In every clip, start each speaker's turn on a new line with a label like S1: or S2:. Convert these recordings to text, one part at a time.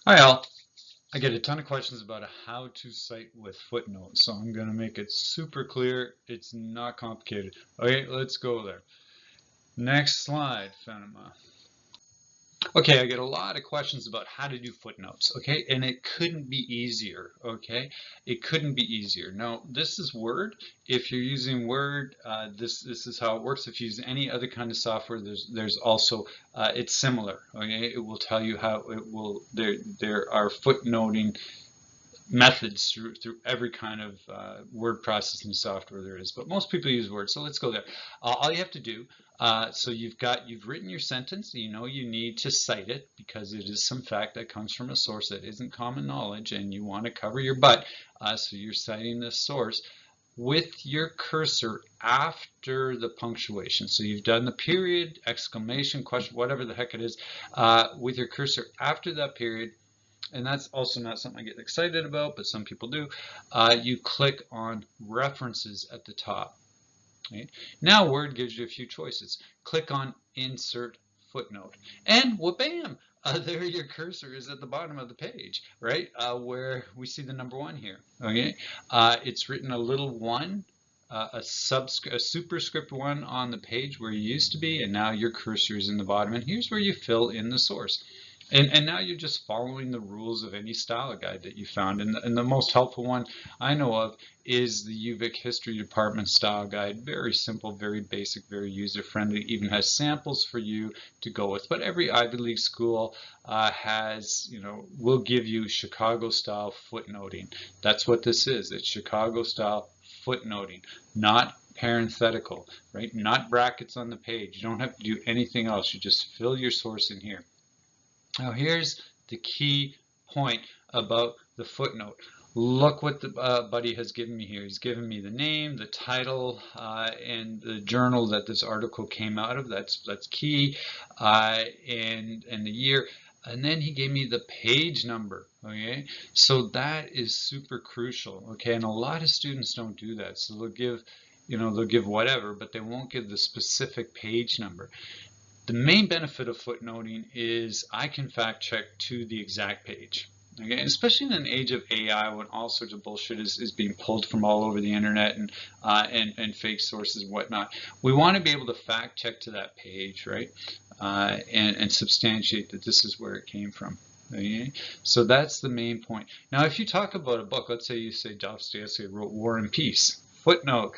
S1: Hi all. I get a ton of questions about how to cite with footnotes, so I'm going to make it super clear. It's not complicated. Okay, let's go there. Next slide, Fatima. Okay, I get a lot of questions about how to do footnotes, okay? And it couldn't be easier, okay? It couldn't be easier. Now, this is Word. If you're using Word, this is how it works. If you use any other kind of software, there's also, it's similar, okay? It will tell you how it will, there are footnoting methods through every kind of word processing software there is, but most people use Word, so let's go there. All you have to do, so you've written your sentence, you know you need to cite it because it is some fact that comes from a source that isn't common knowledge, and you want to cover your butt, so you're citing this source with your cursor after the punctuation. So you've done the period, exclamation, question, whatever the heck it is, with your cursor after that period, and that's also not something I get excited about, but some people do. You click on references at the top. Right? Now Word gives you a few choices. Click on insert footnote, and wha-bam! There your cursor is at the bottom of the page, right? Where we see the number 1 here. Okay, it's written a little 1, a superscript 1 on the page where you used to be, and now your cursor is in the bottom, and here's where you fill in the source. And now you're just following the rules of any style guide that you found. And the most helpful one I know of is the UVic History Department style guide. Very simple, very basic, very user-friendly, even has samples for you to go with. But every Ivy League school has, will give you Chicago style footnoting. That's what this is. It's Chicago style footnoting, not parenthetical, right? Not brackets on the page. You don't have to do anything else. You just fill your source in here. Now here's the key point about the footnote. Look what the buddy has given me here. He's given me the name, the title, and the journal that this article came out of. That's key, and the year. And then he gave me the page number. Okay, so that is super crucial. Okay, and a lot of students don't do that. So they'll give, they'll give whatever, but they won't give the specific page number. The main benefit of footnoting is I can fact check to the exact page. Okay, and especially in an age of AI when all sorts of bullshit is being pulled from all over the internet and fake sources and whatnot. We want to be able to fact check to that page, right? And substantiate that this is where it came from. Okay? So that's the main point. Now, if you talk about a book, let's say you say Dostoevsky wrote War and Peace, footnote,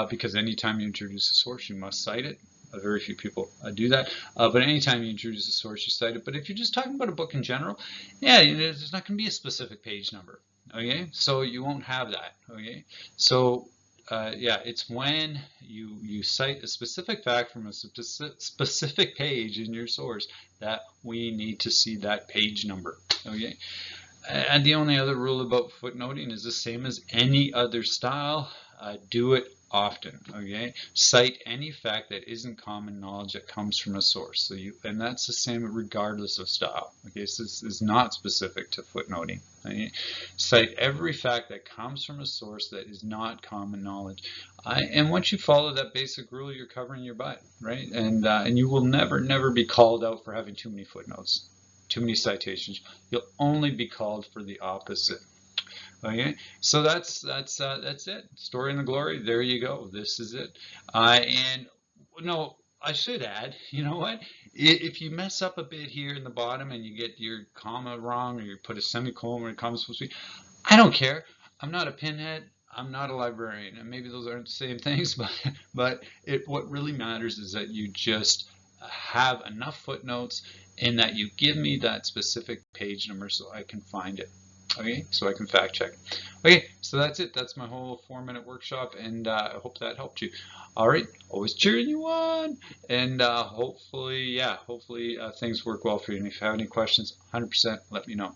S1: because anytime you introduce a source, you must cite it. Very few people do that, but anytime you introduce a source, you cite it. But if you're just talking about a book in general, yeah, there's not going to be a specific page number. Okay, so you won't have that. Okay, so yeah, it's when you cite a specific fact from a specific page in your source that we need to see that page number. Okay. And the only other rule about footnoting is the same as any other style. Do it often, okay? Cite any fact that isn't common knowledge that comes from a source. And that's the same regardless of style. Okay, so this is not specific to footnoting. Okay? Cite every fact that comes from a source that is not common knowledge. And once you follow that basic rule, you're covering your butt, right? And you will never be called out for having too many footnotes, too many citations. You'll only be called for the opposite. Okay, so that's it. Story and the glory. There you go. This is it. And no, I should add. You know what? If you mess up a bit here in the bottom and you get your comma wrong, or you put a semicolon where a comma's supposed to be, I don't care. I'm not a pinhead. I'm not a librarian, and maybe those aren't the same things, but what really matters is that you just have enough footnotes and that you give me that specific page number so I can find it. Okay, so I can fact check. Okay, so that's it. That's my whole 4-minute workshop, and I hope that helped you. All right, always cheering you on, and hopefully things work well for you. And if you have any questions, 100% let me know.